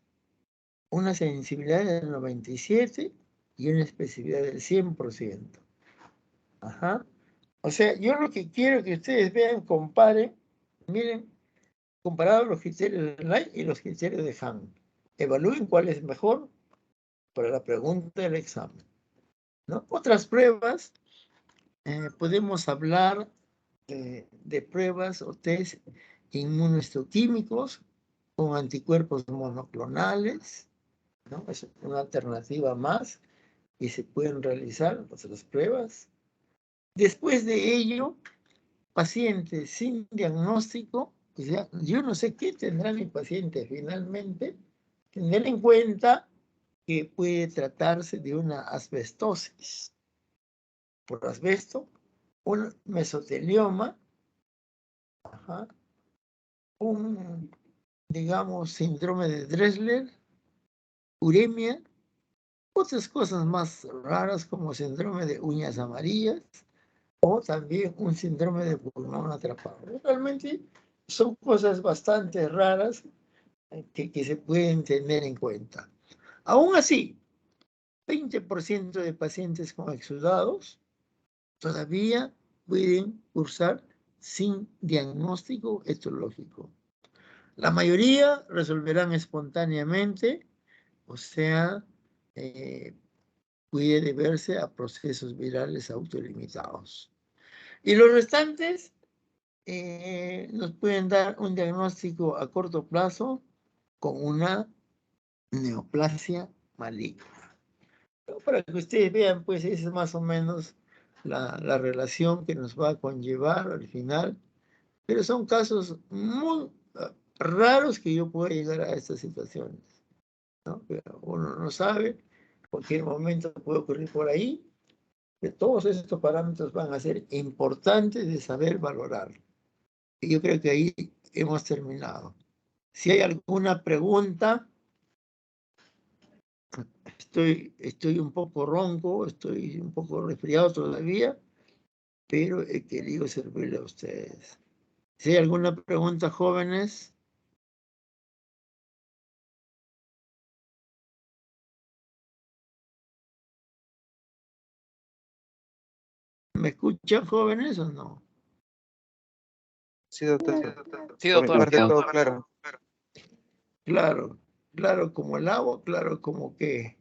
una sensibilidad del 97 y una especificidad del 100%. Ajá. O sea, yo lo que quiero que ustedes vean, comparen, miren, comparado los criterios de Light y los criterios de Han. Evalúen cuál es mejor para la pregunta del examen, ¿no? Otras pruebas, podemos hablar de pruebas o test inmunohistoquímicos con anticuerpos monoclonales, ¿no? Es una alternativa más y se pueden realizar otras pruebas. Después de ello, pacientes sin diagnóstico, o sea, yo no sé qué tendrá mi paciente finalmente, tener en cuenta que puede tratarse de una asbestosis por asbesto, un mesotelioma, ajá, un, digamos, síndrome de Dressler, uremia, otras cosas más raras como síndrome de uñas amarillas o también un síndrome de pulmón atrapado. Realmente son cosas bastante raras que se pueden tener en cuenta. Aún así, 20% de pacientes con exudados todavía pueden cursar sin diagnóstico etiológico. La mayoría resolverán espontáneamente, o sea, puede deberse a procesos virales autolimitados. Y los restantes nos pueden dar un diagnóstico a corto plazo con una neoplasia maligna. Para que ustedes vean, pues esa es más o menos la relación que nos va a conllevar al final, pero son casos muy raros que yo pueda llegar a estas situaciones, ¿no? Pero uno no sabe, cualquier momento puede ocurrir por ahí, que todos estos parámetros van a ser importantes de saber valorar. Y yo creo que ahí hemos terminado. Si hay alguna pregunta, estoy un poco ronco, estoy un poco resfriado todavía, pero he querido servirle a ustedes. Si hay alguna pregunta, jóvenes. ¿Me escuchan, jóvenes, o no? Sí, doctor. Sí, Por mi doctor. parte, todo claro. Claro, claro como el agua, claro como que